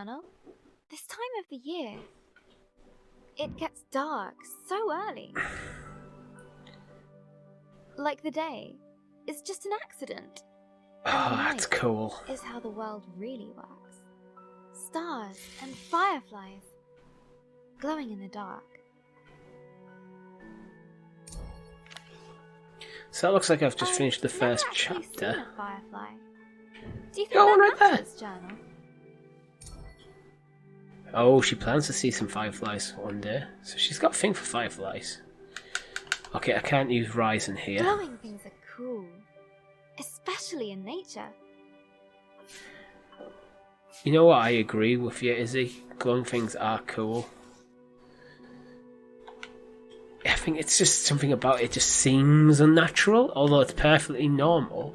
journal. This time of the year, it gets dark so early. Like the day is just an accident. And Oh, that's cool. Is how the world really works. Stars and fireflies glowing in the dark. So that looks like I've just finished the I've first never actually chapter. seen a firefly. Do you think Go on that right there. matters, journal? Oh, she plans to see some fireflies one day. So she's got a thing for fireflies. Okay, I can't use rise in here. Glowing things are cool, especially in nature. You know what? I agree with you, Izzy. Glowing things are cool. I think it's just something about it just seems unnatural, although it's perfectly normal.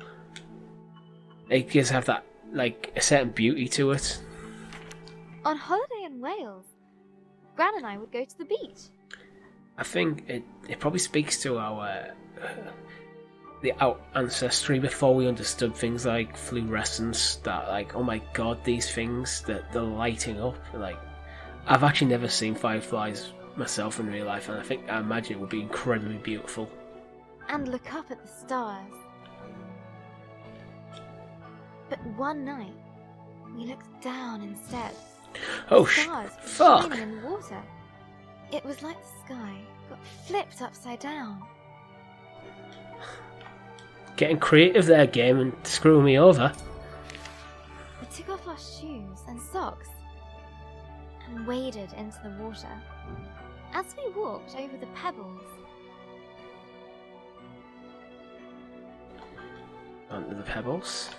It does have that, like, a certain beauty to it. On holiday in Wales, Gran and I would go to the beach. I think it probably speaks to our ancestry before we understood things like fluorescence. That, like, oh my god, these things that they're lighting up. Like, I've actually never seen fireflies myself in real life, and I imagine it would be incredibly beautiful. And look up at the stars. But one night, we looked down instead. Oh, stars fuck! shining in the water. It was like the sky got flipped upside down. Getting creative there, game, and screwing me over. We took off our shoes and socks and waded into the water. As we walked over the pebbles, Onto the pebbles.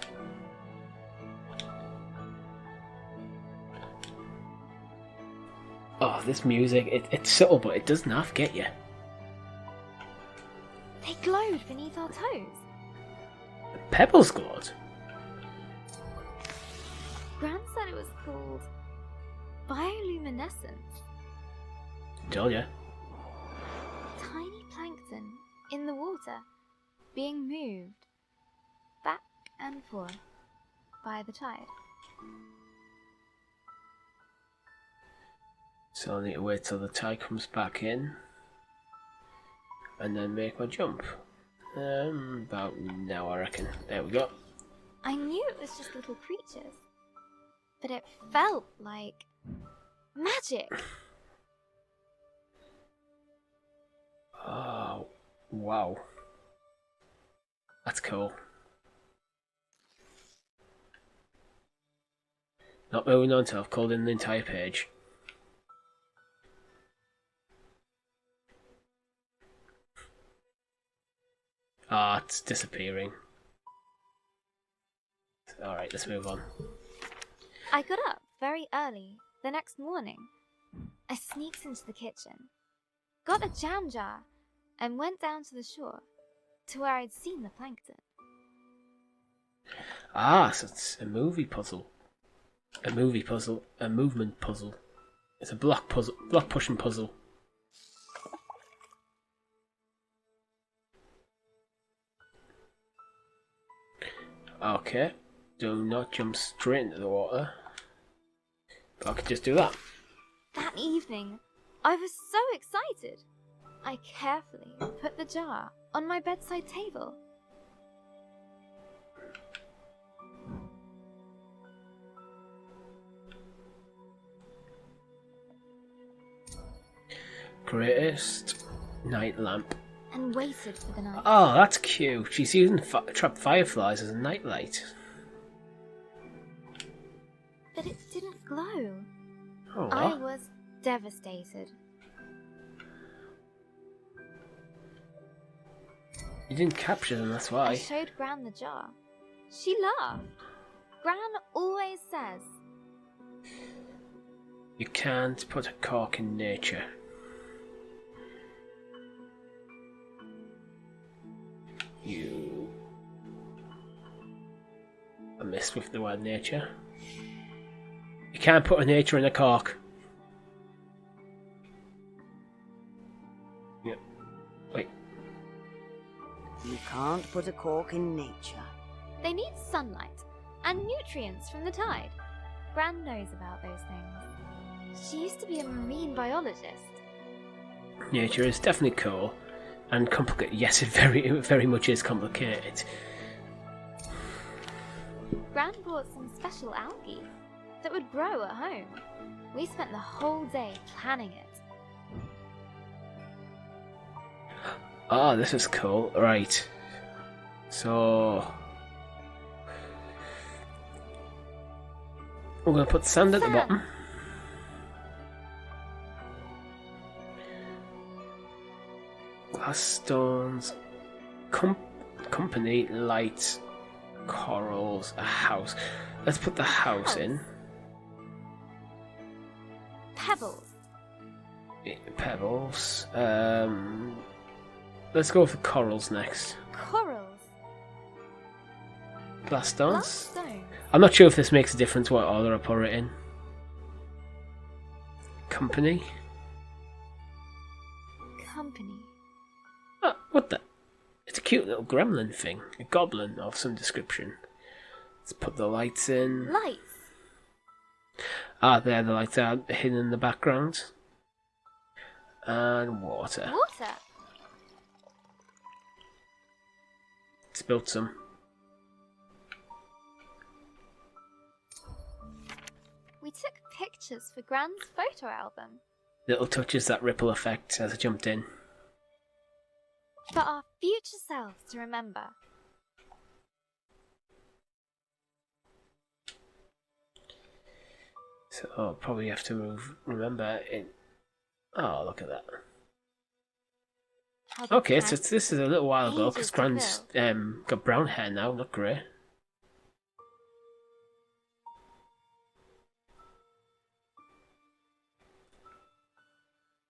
Oh, this music, it's subtle, but it doesn't half get you. they glowed beneath our toes. The pebbles glowed. Gran said it was called bioluminescence. Told ya. Tiny plankton in the water being moved back and forth by the tide. So I need to wait till the tide comes back in. And then make my jump. About now, I reckon. There we go. I knew it was just little creatures, but it felt like magic. Oh, wow. That's cool. Not moving on until I've called in the entire page. Ah, it's disappearing. Alright, let's move on. I got up very early the next morning. I sneaked into the kitchen, got a jam jar, and went down to the shore to where I'd seen the plankton. Ah, so it's a movie puzzle. A movement puzzle. It's a block pushing puzzle. Okay, do not jump straight into the water. But I could just do that. That evening, I was so excited. I carefully put the jar on my bedside table. Greatest night lamp. And waited for the night. Oh, that's cute. She's using trapped fireflies as a nightlight. But it didn't glow. Oh, I what? was devastated. You didn't capture them, that's why. I showed Gran the jar. She laughed. Gran always says, You can't put a cork in nature. I missed with the word nature. You can't put a nature in a cork. Yep. Wait. You can't put a cork in nature. they need sunlight and nutrients from the tide. Gran knows about those things. She used to be a marine biologist. Nature is definitely cool and complicated. Yes, it very much is complicated. Gran brought some special algae that would grow at home. We spent the whole day planning it. Oh, this is cool. Right. So we're going to put sand at the bottom. Glass stones. Company, lights, corals, a house. Let's put the house in. Pebbles. Pebbles. Let's go for corals next. Corals. Glass stones? Glass stones. I'm not sure if this makes a difference what order I put it in. Company. Company. Oh, what the? It's a cute little gremlin thing. A goblin of some description. Let's put the lights in. Lights. Ah, there the lights are hidden in the background. And water. Water. Spilled some. We took pictures for Gran's photo album. Little touches that ripple effect as I jumped in. For our future selves to remember. So I'll probably have to remember it. Oh, look at that. Okay, so this is a little while ago because Gran's got brown hair now, not grey.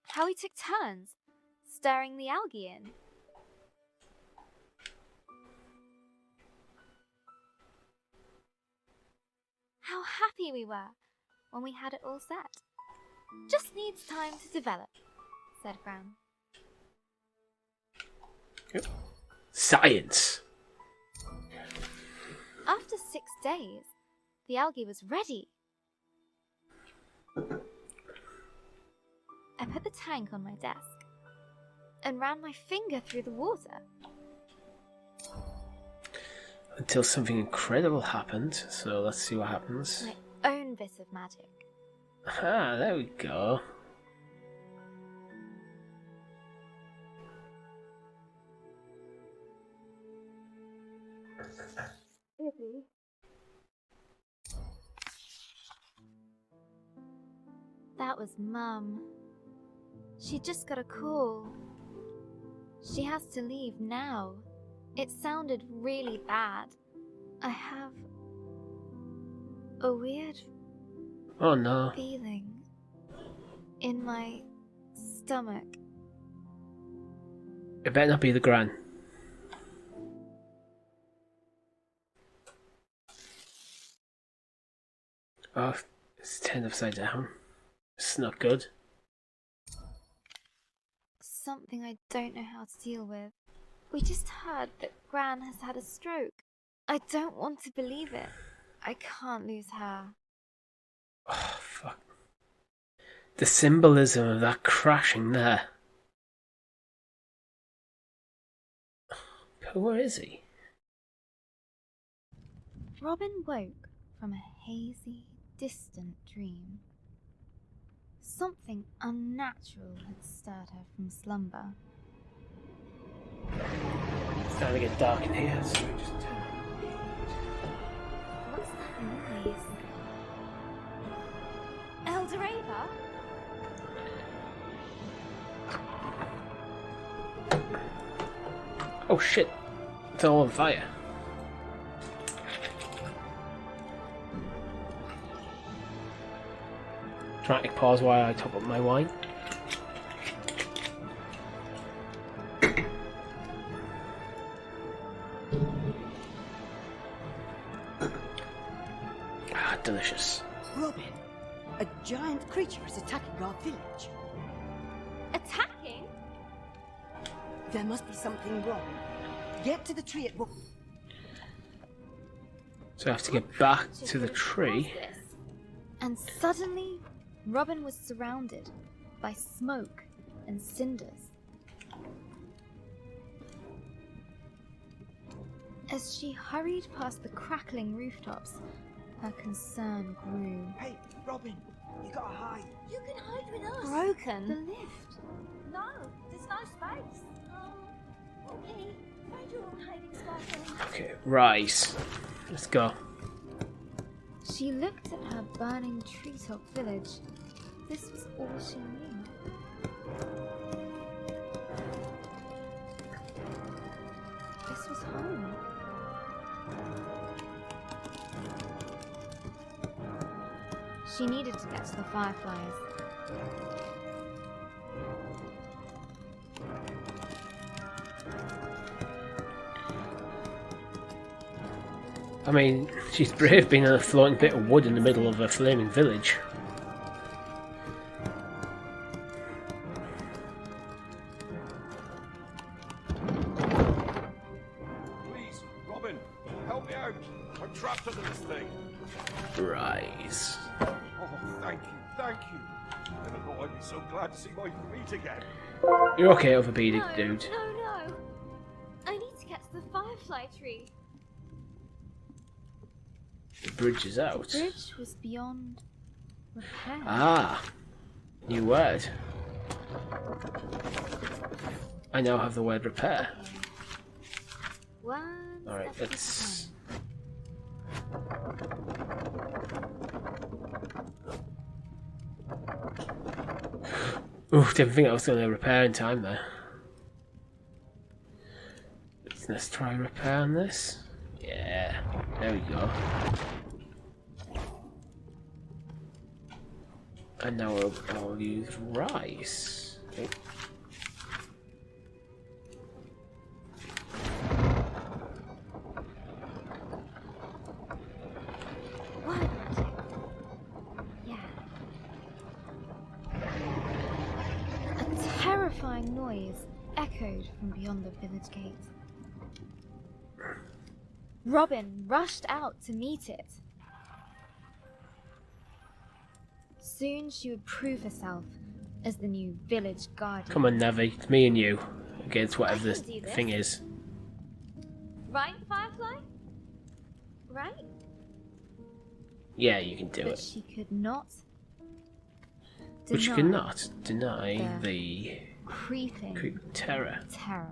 How we took turns stirring the algae in. How happy we were when we had it all set. Just needs time to develop, said Gran. Yep. Science! After 6 days, the algae was ready. I put the tank on my desk and ran my finger through the water. Until something incredible happened, so let's see what happens. My own bit of magic. Ah, there we go. Izzy. That was Mum. She just got a call. She has to leave now. It sounded really bad. I have a weird Oh no. feeling in my stomach. It better not be the Gran. Oh, it's turned upside down. It's not good. Something I don't know how to deal with. We just heard that Gran has had a stroke. I don't want to believe it. I can't lose her. Oh, fuck. The symbolism of that crashing there. But where is he? Robin woke from a hazy, distant dream. Something unnatural had stirred her from slumber. It's starting to get dark in here, so we just turn. What's that noise? Eldoreva? Oh shit! It's all on fire. Dramatic pause while I top up my wine. Ah, delicious. Robin, a giant creature is attacking our village. Attacking? There must be something wrong. Get to the tree at once. So I have to get back to the tree. And suddenly, Robin was surrounded by smoke and cinders. As she hurried past the crackling rooftops, her concern grew. Hey, Robin, you gotta hide. You can hide with us. Broken. The lift. No, there's no space. Okay. Find your own hiding spot then. Okay, rise. Let's go. She looked at her burning treetop village. This was all she knew. This was home. She needed to get to the fireflies. I mean, she's brave being on a floating bit of wood in the middle of a flaming village. Please, Robin, help me out. I'm trapped under this thing. Rise. Oh, thank you. Never thought I'd be so glad to see my feet again. You're okay, overbeated No, dude. no. I need to get to the firefly tree. The bridge is out. The bridge was beyond repair. Ah, new word. I now have the word repair. One Alright, step at a let's... Ooh, didn't think I was going to repair in time there. Let's try repair on this. Yeah, there we go. And now I'll use rice. Okay. What? Yeah. A terrifying noise echoed from beyond the village gate. Robin rushed out to meet it. Soon she would prove herself as the new village guardian. Come on, Navi. It's me and you against whatever I this can do this. thing is. Right, Firefly? Right? Yeah, you can do But it. she could not But you deny cannot deny the creeping creep terror. terror.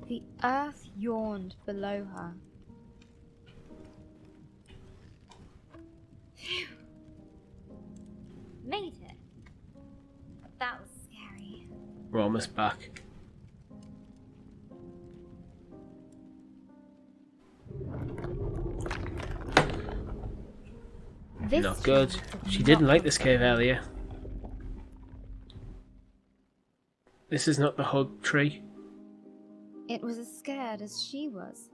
The earth yawned below her. Phew. Made it. That was scary. We're almost back. This Not good. tree did She not didn't like look this cave earlier. This is not the hug tree. It was as scared as she was.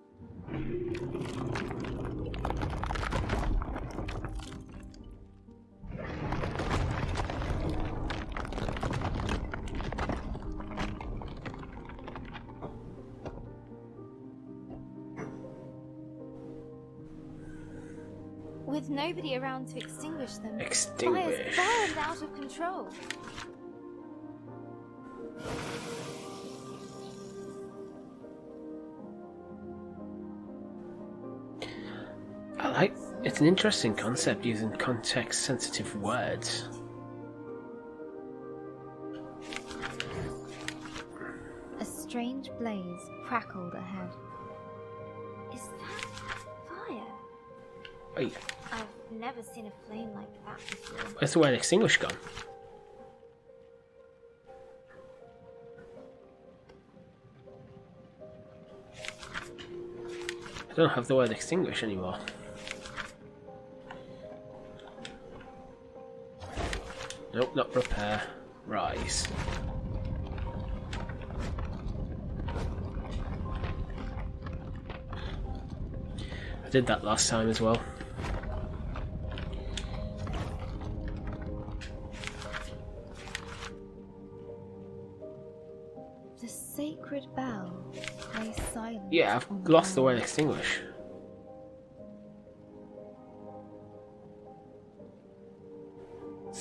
With nobody around to extinguish them, Extinguish. fires burned out of control. It's an interesting concept using context-sensitive words. A strange blaze crackled ahead. Is that fire? Wait, I've never seen a flame like that before. where's the word extinguish gone? I don't have the word extinguish anymore. Nope, not repair. Rise. I did that last time as well. The sacred bell lay silent. Yeah, I've on lost the ground. word extinguish.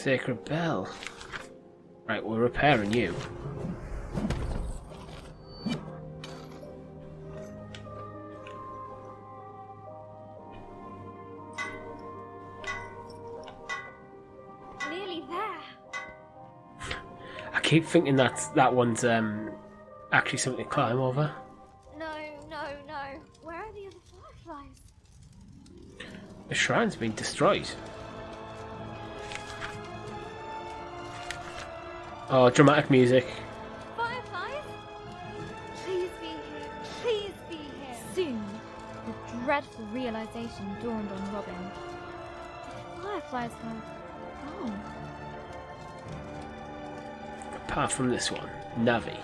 Sacred bell. Right, we're repairing you. Nearly there. I keep thinking that one's actually something to climb over. No. Where are the other fireflies? The shrine's been destroyed. Oh, dramatic music. Fireflies? Please be here. Please be here. Soon, the dreadful realization dawned on Robin. The fireflies were gone. Apart from this one, Navi.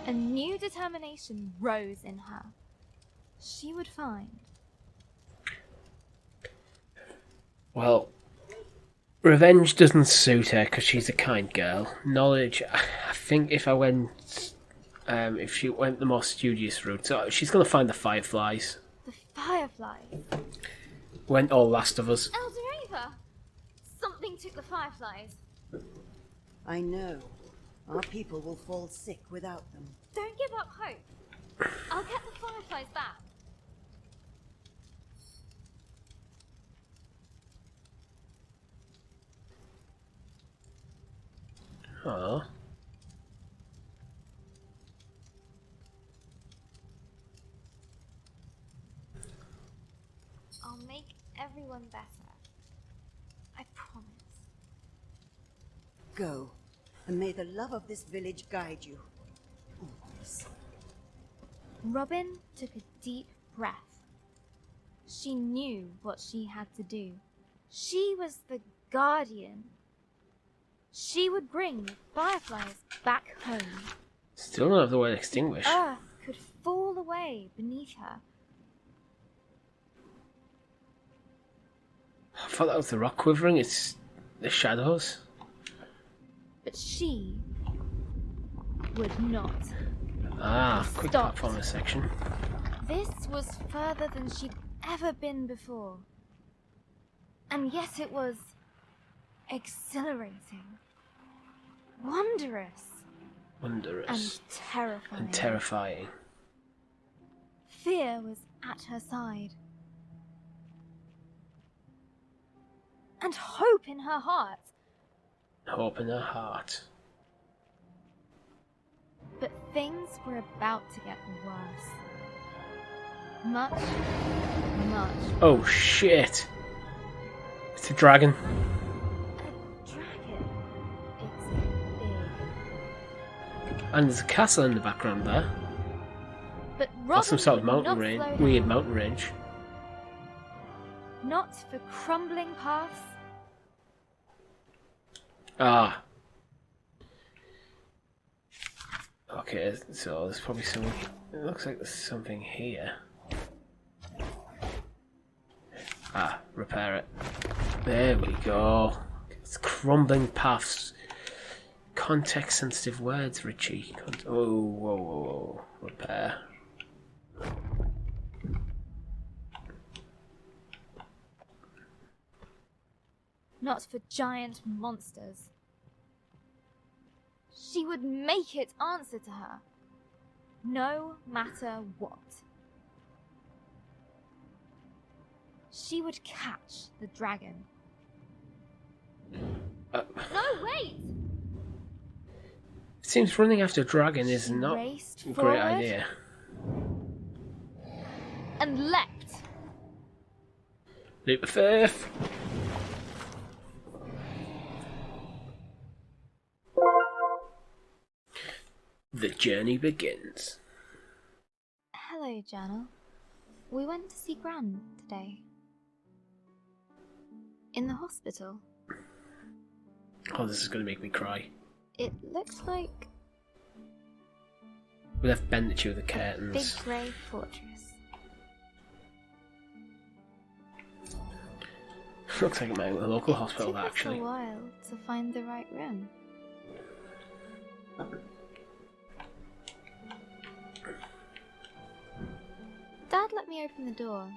A new determination rose in her. She would find. Well, revenge doesn't suit her because she's a kind girl. Knowledge, I think if she went the more studious route, so she's gonna find the fireflies. The fireflies? Went all Last of Us. Elder Ava! Something took the fireflies. I know. Our people will fall sick without them. Don't give up hope. I'll get the fireflies back. Oh. I'll make everyone better. I promise. Go, and may the love of this village guide you. Always. Robin took a deep breath. She knew what she had to do. She was the guardian. She would bring the fireflies back home. Still don't have the word extinguish. Earth could fall away beneath her. I thought that was the rock quivering. It's the shadows. But she would not. Ah, quick Stopped. platformer section. This was further than she'd ever been before. And yet it was exhilarating, wondrous, Wondrous. and terrifying. And terrifying. Fear was at her side. And hope in her heart. Hope in her heart. But things were about to get worse. Much. Oh shit! It's a dragon. A dragon. It's big. And there's a castle in the background there. But Or Robin some sort of would mountain not range. slow Weird down. mountain range. Not for crumbling paths. Ah. Okay, so there's probably something. It looks like there's something here. Ah, repair it. There we go. It's crumbling paths. Context sensitive words, Richie. Whoa. Repair. Not for giant monsters. She would make it answer to her, no matter what. She would catch the dragon. No, wait! It seems running after a dragon is She not raced a great forward idea. And leapt. Leap of faith. The journey begins. Hello, Journal. We went to see Gran today. In the hospital. Oh, this is going to make me cry. It looked like We left Ben to chew the a big curtains. grey fortress. Looks like my local hospital, Took us actually. a while to find the right room. Dad let me open the door.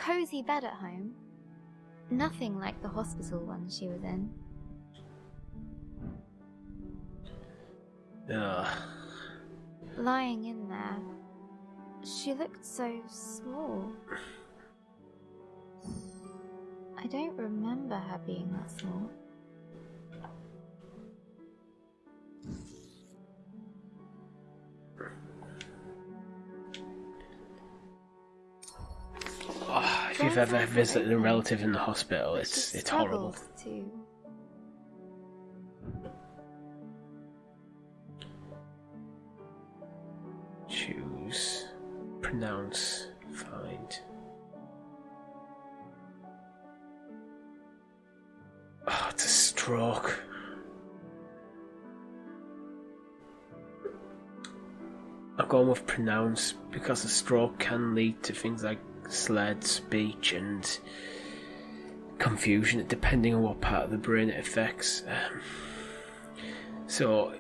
cozy bed at home. Nothing like the hospital one she was in. Ugh. Lying in there, she looked so small. I don't remember her being that small. Oh, if you've ever visited a relative in the hospital, it's horrible. Too. Choose, pronounce, find. Oh, it's a stroke. I'm going with pronounce because a stroke can lead to things like slurred speech and confusion depending on what part of the brain it affects. So,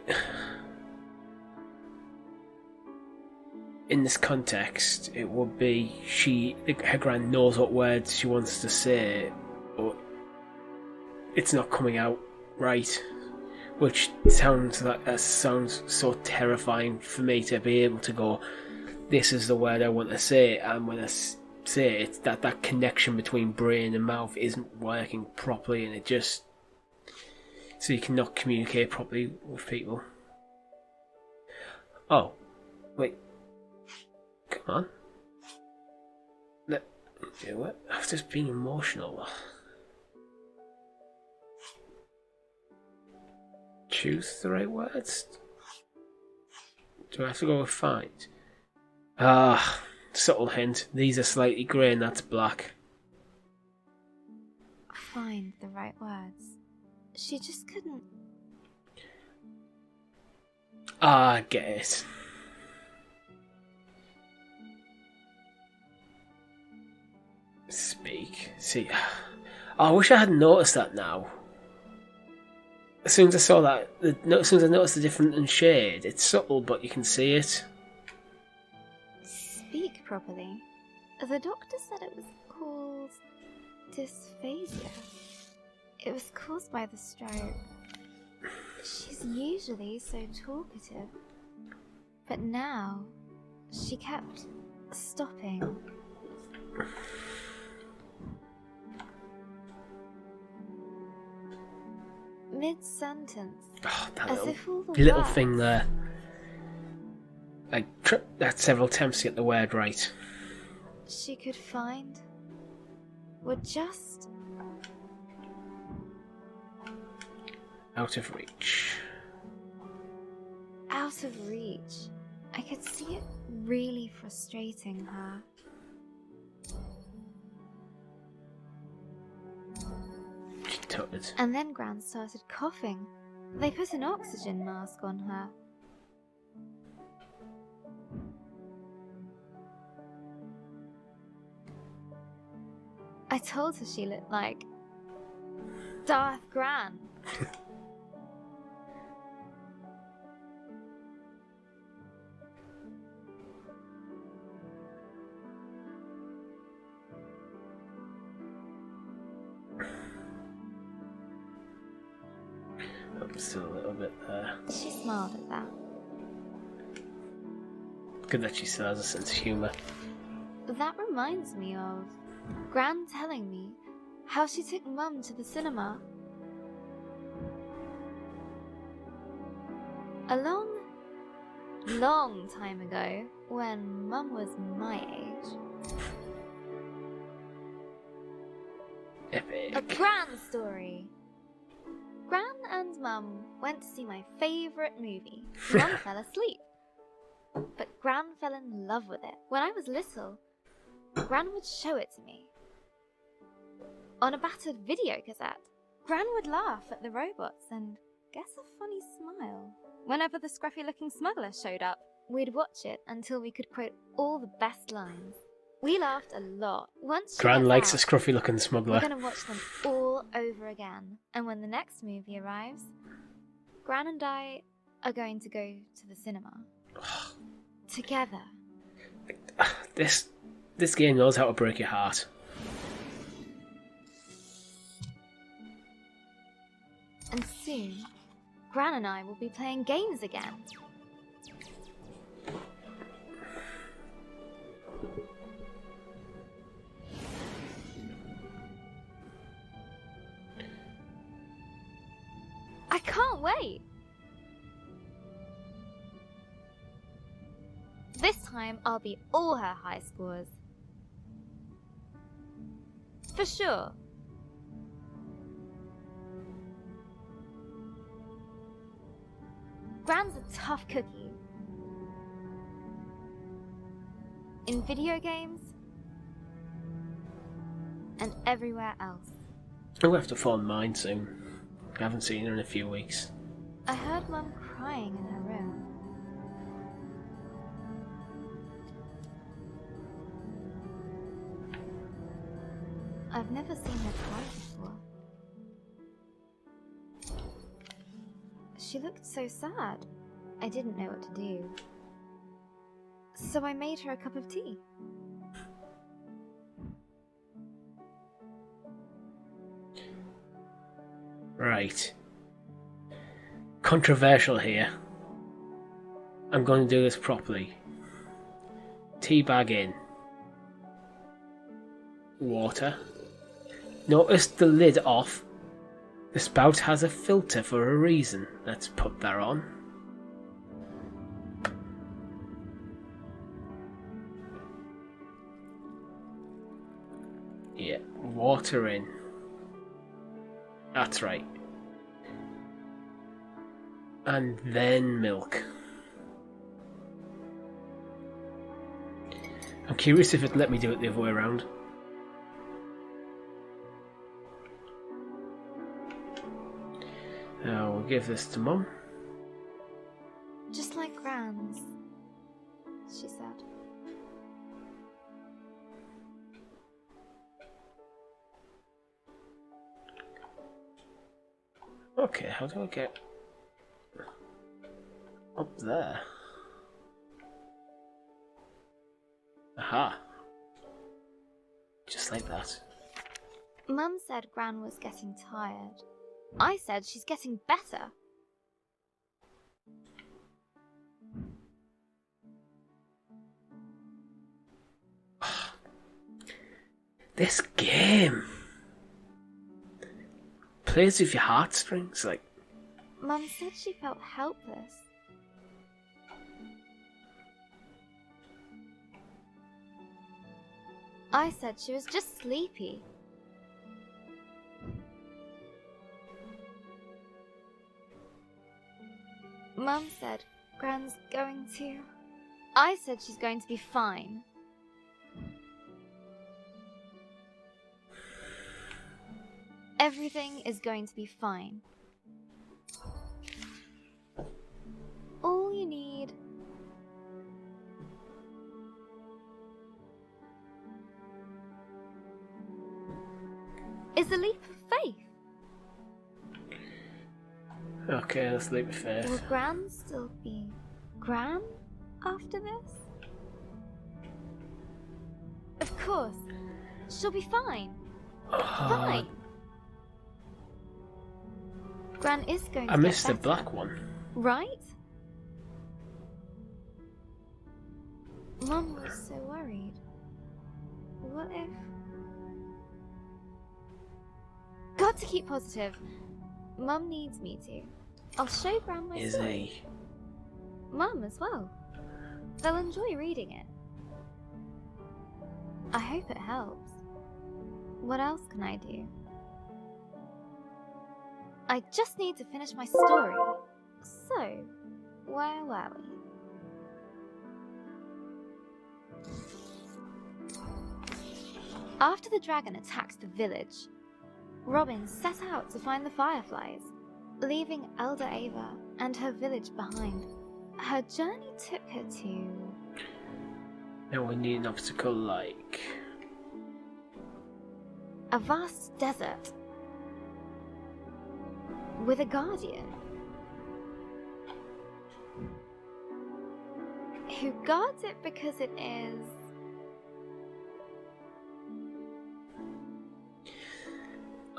in this context, it would be her gran knows what words she wants to say, but it's not coming out right, which sounds so terrifying for me to be able to go, this is the word I want to say, and when I say it, it's that connection between brain and mouth isn't working properly, and it just, so you cannot communicate properly with people. Oh, wait. Come on. Let me do it. I've just been emotional. Choose the right words. Do I have to go with find? Ah, subtle hint. These are slightly grey and that's black. Find the right words. She just couldn't. Ah, I get it. Speak. See, I wish I hadn't noticed that now. As soon as I saw that, as soon as I noticed the difference in shade, it's subtle, but you can see it. Speak properly. The doctor said it was called dysphasia. It was caused by the stroke. She's usually so talkative, but now she kept stopping. Mid-sentence, Oh, that as if all the little words thing there. I had several attempts to get the word right. she could find were just Out of reach. out of reach. I could see it really frustrating her. She tutted. And then Gran started coughing. They put an oxygen mask on her. I told her she looked like Darth Gran. I'm still a little bit there. She smiled at that. Good that she still has a sense of humour. That reminds me of Gran telling me how she took Mum to the cinema. A long time ago, when Mum was my age. Epic. A Gran story. Gran and Mum went to see my favourite movie. Mum fell asleep, but Gran fell in love with it. When I was little, Gran would show it to me. On a battered video cassette, Gran would laugh at the robots and guess a funny smile. Whenever the scruffy-looking smuggler showed up, we'd watch it until we could quote all the best lines. We laughed a lot. Once she Gran gets likes a out, scruffy-looking we're smuggler. going to watch them all over again. And when the next movie arrives, Gran and I are going to go to the cinema. Together. This game knows how to break your heart. And soon, Gran and I will be playing games again. I can't wait! This time I'll beat all her high scores. For sure. Gran's a tough cookie. In video games and everywhere else. I'm gonna have to find mine soon. I haven't seen her in a few weeks. I heard Mum crying in her room. I've never seen her cry before. She looked so sad. I didn't know what to do. So I made her a cup of tea. Right. Controversial here. I'm going to do this properly. Tea bag in. Water. Notice the lid off. The spout has a filter for a reason. Let's put that on. Yeah, water in. That's right. And then milk. I'm curious if it'd let me do it the other way around. Now we'll give this to Mum. Just like Gran's, she said. Okay, how do I get up there? Aha. Just like that. Mum said Gran was getting tired. I said she's getting better. This game plays with your heartstrings, like. Mum said she felt helpless. I said she was just sleepy. Mum said Gran's going to... I said she's going to be fine. Everything is going to be fine. All you need is a leap of faith. Okay, let's leap of faith. Will Gran still be Gran after this? Of course. She'll be fine. Fine. Gran is going to I get missed the better, black one. right? Mum was so worried. What if... Got to keep positive. Mum needs me to. I'll show Gran my story. Mum as well. They'll enjoy reading it. I hope it helps. What else can I do? I just need to finish my story. So, where were we? After the dragon attacked the village, Robin set out to find the fireflies, leaving Elder Ava and her village behind. Her journey took her to... Now we need an obstacle like... a vast desert with a guardian who guards it because it is...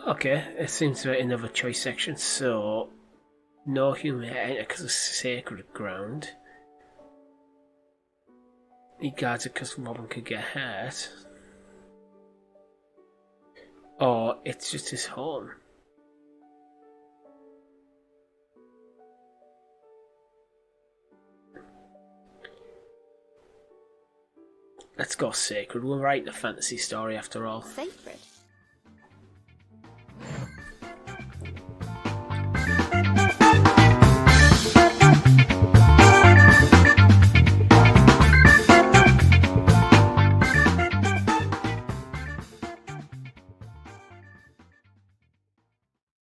Okay, it seems to be another choice section, so no human may enter because of sacred ground. He guards it because Robin could get hurt. Or it's just his home. Let's go sacred. We'll write a fantasy story after all. Sacred?